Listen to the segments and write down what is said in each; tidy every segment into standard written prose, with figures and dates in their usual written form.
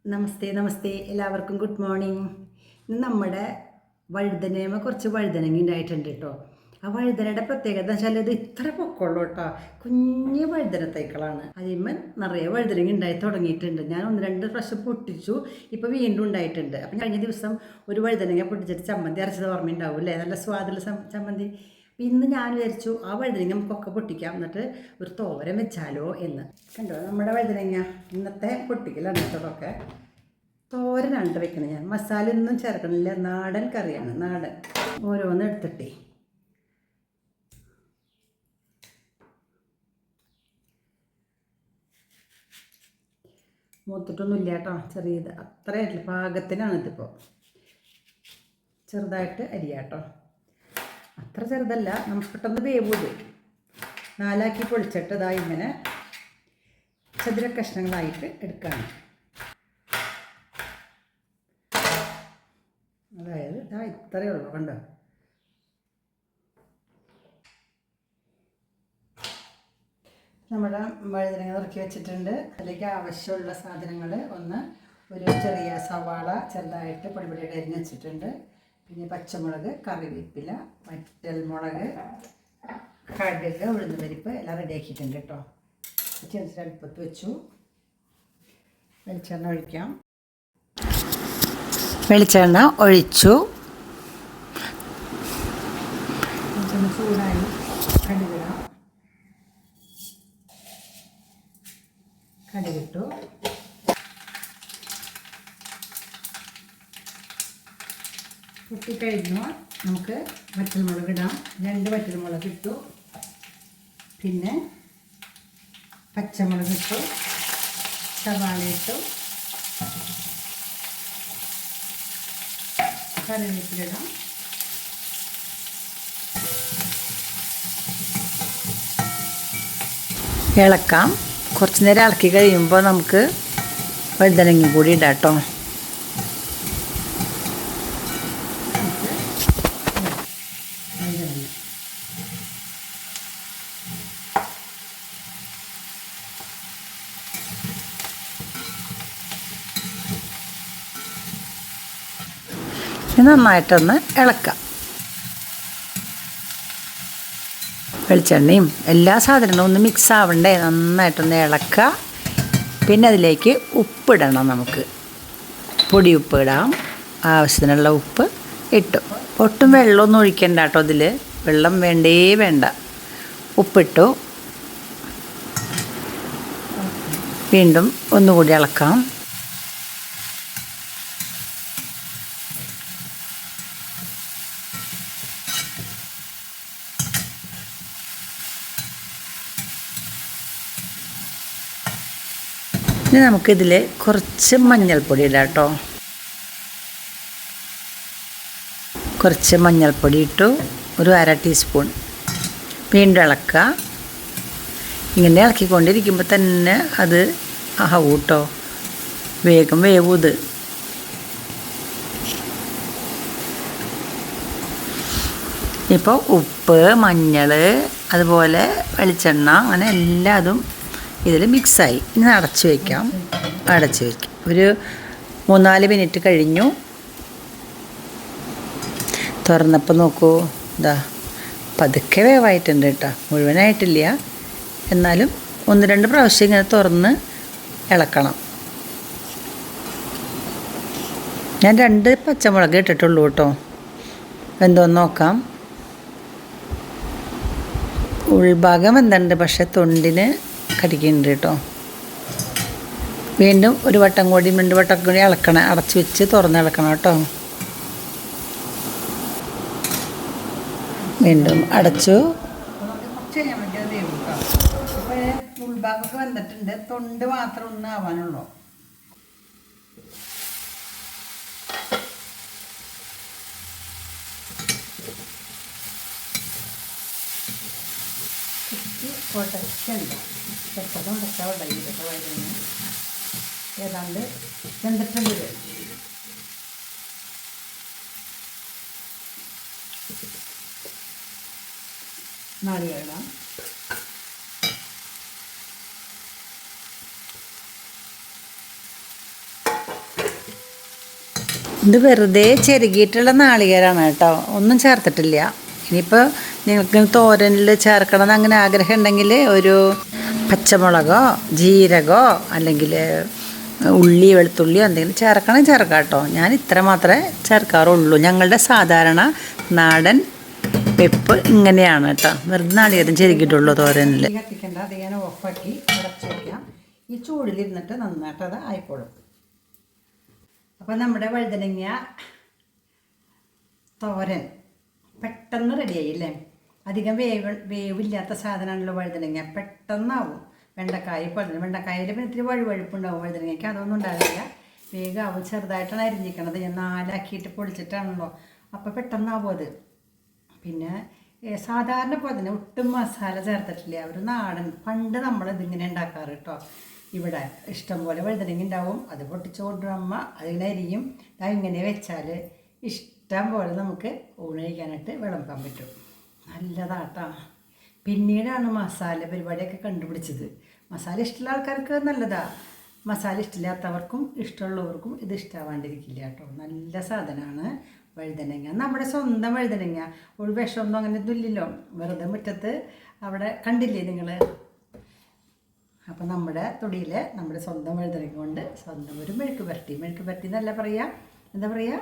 നമസ്തേ നമസ്തേ എല്ലാവർക്കും good morning. ഇന്ന് നമ്മുടെ വഴുതനേമ കുറച്ച് വഴുതനങ്ങ ഉണ്ടായിട്ടുണ്ട് കേട്ടോ. ആ വഴുതനയുടെ പ്രത്യേകത എന്ന് വെച്ചാൽ ഇത് ഇത്ര പൊക്കമുള്ളൂ കേട്ടോ. കുഞ്ഞ് വഴുതന തൈക്കളാണ്. അതിന്മേൽ നിറയെ വഴുതനങ്ങ ഉണ്ടായി തുടങ്ങിയിട്ടുണ്ട്. ഞാൻ 1-2 പ്രാവശ്യം പൊട്ടിച്ചു, ഇപ്പോൾ വീണ്ടും ഉണ്ടായിട്ടുണ്ട്. അപ്പം കഴിഞ്ഞ ദിവസം ഒരു വഴുതനങ്ങ പൊട്ടിച്ചിട്ട് ചമ്മന്തി അരച്ചത് ഓർമ്മയുണ്ടാവും അല്ലേ? നല്ല സ്വാദുള്ള ചമ്മന്തി. അപ്പം ഇന്ന് ഞാൻ വിചാരിച്ചു ആ വഴുതനങ്ങ നമുക്കൊക്കെ പൊട്ടിക്കാം, എന്നിട്ട് ഒരു തോരൻ വെച്ചാലോ എന്ന്. കണ്ടോ നമ്മുടെ വഴുതനങ്ങ ഇന്നത്തെ പൊട്ടിക്കലാണ് കേട്ടതൊക്കെ. തോരനാണ് വെക്കുന്നത്. ഞാൻ മസാല ഒന്നും ചേർക്കണില്ല, നാടൻ കറിയാണ്, നാടൻ. ഓരോന്ന് എടുത്തിട്ടേ മൂത്തിട്ടൊന്നുമില്ല കേട്ടോ. ചെറിയത് അത്രയായിട്ടില്ല, പാകത്തിനാണ് ഇതിപ്പോൾ. ചെറുതായിട്ട് അരിയാട്ടോ, അത്ര ചെറുതല്ല, നമുക്ക് പെട്ടെന്ന് വേവൂത്. 4 പൊളിച്ചിട്ട് ഇതാ ഇങ്ങനെ ചതുര കഷ്ണങ്ങളായിട്ട് എടുക്കുകയാണ്. അതായത് ഇതാ ഇത്രയേ ഉള്ളൂ, കണ്ടോ. നമ്മുടെ വഴുതനങ്ങ നുറുക്കി വെച്ചിട്ടുണ്ട്. അതിലേക്ക് ആവശ്യമുള്ള സാധനങ്ങൾ: ഒരു ചെറിയ സവാള ചെറുതായിട്ട് പൊടിപൊടിയായിട്ട് അരിഞ്ഞ് വെച്ചിട്ടുണ്ട്. പിന്നെ പച്ചമുളക്, കറിവേപ്പില, വറ്റൽമുളക്, കടുക്, ഉഴുന്ന് പരിപ്പ് എല്ലാം റെഡിയാക്കിയിട്ടുണ്ട് കേട്ടോ. ചെറുതായിട്ട് അടുപ്പത്ത് വെച്ചു. വെളിച്ചെണ്ണ ഒഴിക്കാം. വെളിച്ചെണ്ണ ഒഴിച്ചു. വെളിച്ചെണ്ണ ചൂടായി. കടുകിടാം. കടുകിട്ടു. പൊട്ടിക്കഴിഞ്ഞു നമുക്ക് വറ്റൽമുളക് ഇടാം. 2 വറ്റൽമുളക് ഇട്ടു. പിന്നെ പച്ചമുളക് ഇട്ടു, സവാള ഇട്ടു, കറിവേപ്പിലിടാം. ഇളക്കാം. കുറച്ച് നേരം ഇളക്കി കഴിയുമ്പോൾ നമുക്ക് വഴുതനങ്ങ കൂടി ഇടാം കേട്ടോ. നന്നായിട്ടൊന്ന് ഇളക്കാം. വെളിച്ചെണ്ണയും എല്ലാ സാധനങ്ങളും ഒന്ന് മിക്സ് ആവണ്ടേ, നന്നായിട്ടൊന്ന് ഇളക്കുക. പിന്നെ അതിലേക്ക് ഉപ്പിടണം. നമുക്ക് പൊടി ഉപ്പ് ഇടാം. ആവശ്യത്തിനുള്ള ഉപ്പ് ഇട്ടു. ഒട്ടും വെള്ളമൊന്നും ഒഴിക്കണ്ട കേട്ടോ. ഇതിൽ വെള്ളം വേണ്ടേ വേണ്ട. ഉപ്പിട്ടു. വീണ്ടും ഒന്നുകൂടി ഇളക്കാം. ഇനി നമുക്കിതിൽ കുറച്ച് മഞ്ഞൾപ്പൊടി ഇടാം കേട്ടോ. കുറച്ച് മഞ്ഞൾപ്പൊടി ഇട്ടു. ഒരു 1/2 ടീസ്പൂൺ. വീണ്ടും ഇളക്കുക. ഇങ്ങനെ ഇളക്കിക്കൊണ്ടിരിക്കുമ്പോൾ തന്നെ അത് ആവും കേട്ടോ. വേഗം വേവും ഇത്. ഇപ്പോൾ ഉപ്പ്, മഞ്ഞൾ, അതുപോലെ വെളിച്ചെണ്ണ, അങ്ങനെ എല്ലാതും ഇതിൽ മിക്സായി. ഇനി അടച്ചു വയ്ക്കാം. അടച്ചു വയ്ക്കാം. ഒരു 3-4 മിനിറ്റ് കഴിഞ്ഞു. തുറന്നപ്പോൾ നോക്കൂ, ഇതാ പതുക്കെ വേവായിട്ടുണ്ട് കേട്ടോ. മുഴുവനായിട്ടില്ല, എന്നാലും 1-2 പ്രാവശ്യം ഇങ്ങനെ തുറന്ന് ഇളക്കണം. ഞാൻ 2 പച്ചമുളക് ഇട്ടിട്ടുള്ളൂ കേട്ടോ. എന്തോന്ന് നോക്കാം. ഉൾഭാഗം എന്തുണ്ട്, പക്ഷെ തൊണ്ടിന് കടിക്കുന്നുണ്ട് കേട്ടോ. വീണ്ടും 1 വട്ടം കൂടി 2 വട്ടം കൂടി ഇളക്കണം. അടച്ചു വെച്ച് തുറന്ന് ഇളക്കണം കേട്ടോ. വീണ്ടും അടച്ചു. ഉൾഭാഗമൊക്കെ വന്നിട്ടുണ്ട്. തൊണ്ട് മാത്രം ഒന്ന് ആവാനുള്ളൂ. ഉടച്ചല്ല, പെട്ടെന്ന് ഉടച്ചാൽ ഉടങ്ങിയിട്ടൊക്കെ വരുന്നു. ഏതാണ്ട് വെന്തിട്ടുണ്ട്. ഇത് നാളികേരം, ഇത് വെറുതെ ചെറുകിയിട്ടുള്ള നാളികേരമാണ് കേട്ടോ, ഒന്നും ചേർത്തിട്ടില്ല. ഇനിയിപ്പോൾ നിങ്ങൾക്ക് തോരനിൽ ചേർക്കണമെന്ന് അങ്ങനെ ആഗ്രഹം ഉണ്ടെങ്കിൽ ഒരു പച്ചമുളകോ ജീരകോ അല്ലെങ്കിൽ ഉള്ളി വെളുത്തുള്ളിയോ എന്തെങ്കിലും ചേർക്കണം, ചേർക്കാം കേട്ടോ. ഞാൻ ഇത്ര മാത്രമേ ചേർക്കാറുള്ളൂ. ഞങ്ങളുടെ സാധാരണ നാടൻ വെപ്പ് ഇങ്ങനെയാണ് കേട്ടോ. വെറുതെ നാളികേരം ചെറുകിയിട്ടുള്ളൂ തോരനിൽ. കത്തിക്കേണ്ട, അത് ഞാൻ ഓഫാക്കി അടച്ചു വയ്ക്കാം. ഈ ചൂടിലിരുന്നിട്ട് നന്നായിട്ട് അത് ആയിക്കോളും. അപ്പോൾ നമ്മുടെ വഴുതനങ്ങ തോരൻ പെട്ടെന്ന് റെഡിയായില്ലേ. അധികം വേവില്ലാത്ത സാധനമാണല്ലോ വഴുതനങ്ങ, പെട്ടെന്നാവും. വെണ്ടക്കായ പോലെ തന്നെ, വെണ്ടക്കായയിൽ പിന്നെ ഇത്തിരി വഴുവഴുപ്പുണ്ടാവും, വഴുതനങ്ങയ്ക്ക് അതൊന്നും ഉണ്ടാവില്ല, വേഗമാവും. ചെറുതായിട്ടാണ് അരിഞ്ഞിരിക്കണത്, ഞാൻ 4 ആക്കിയിട്ട് പൊളിച്ചിട്ടാണല്ലോ, അപ്പോൾ പെട്ടെന്നാവും അത്. പിന്നെ സാധാരണ പോലെ തന്നെ ഒട്ടും മസാല ചേർത്തിട്ടില്ല, ഒരു നാടൻ. പണ്ട് നമ്മളിതിങ്ങനെ ഉണ്ടാക്കാറ് കേട്ടോ. ഇവിടെ ഇഷ്ടം പോലെ വഴുതനങ്ങ ഉണ്ടാവും, അത് പൊട്ടിച്ച് കൊണ്ടുവരും അമ്മ, അതിങ്ങനെ അരിയും. ഇങ്ങനെ വെച്ചാൽ ഇഷ്ടം പോലെ നമുക്ക് ഊണ് കഴിക്കാനായിട്ട് വിളമ്പാൻ പറ്റും. നല്ലതാട്ടോ. പിന്നീടാണ് മസാല പരിപാടിയൊക്കെ കണ്ടുപിടിച്ചത്. മസാല ഇഷ്ടമുള്ള ആൾക്കാർക്ക് നല്ലതാണ്, മസാല ഇഷ്ടമില്ലാത്തവർക്കും ഇഷ്ടമുള്ളവർക്കും ഇത് ഇഷ്ടമാവാണ്ടിരിക്കില്ല കേട്ടോ. നല്ല സാധനമാണ് വഴുതനങ്ങ, നമ്മുടെ സ്വന്തം വഴുതനങ്ങ. ഒരു വിഷമൊന്നും അങ്ങനെ ഇല്ലല്ലോ, വെറുതെ മുറ്റത്ത് അവിടെ കണ്ടില്ലേ നിങ്ങൾ. അപ്പം നമ്മുടെ തൊടിയിൽ നമ്മുടെ സ്വന്തം വഴുതനങ്ങ കൊണ്ട് സ്വന്തം ഒരു മെഴുക്ക് പുരട്ടി എന്നല്ല പറയുക, എന്താ പറയുക,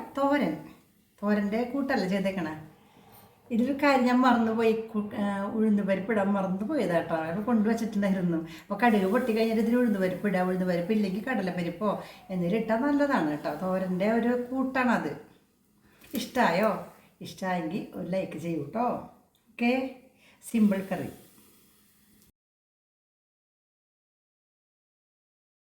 തോരൻ്റെ കൂട്ടല്ല ചെയ്തേക്കണേ. ഇതിലൊരു കാര്യം ഞാൻ മറന്നുപോയി, ഉഴുന്ന് പരിപ്പ് ഇടാൻ മറന്നു പോയതാട്ടോ. അപ്പോൾ കൊണ്ടുവച്ചിട്ടുണ്ടായിരുന്നു. അപ്പോൾ കടുക് പൊട്ടി കഴിഞ്ഞിട്ട് ഇതിൽ ഉഴുന്ന് പരിപ്പ് ഇടുക, ഉഴുന്ന് പരിപ്പ് ഇല്ലെങ്കിൽ കടലപ്പരിപ്പോ എന്തെങ്കിലും ഇട്ടാൽ നല്ലതാണ് കേട്ടോ. തോരൻ്റെ ഒരു കൂട്ടാണത്. ഇഷ്ടമായോ? ഇഷ്ടമായെങ്കിൽ ഒരു ലൈക്ക് ചെയ്യൂ കേട്ടോ. ഓക്കെ, സിമ്പിൾ കറി.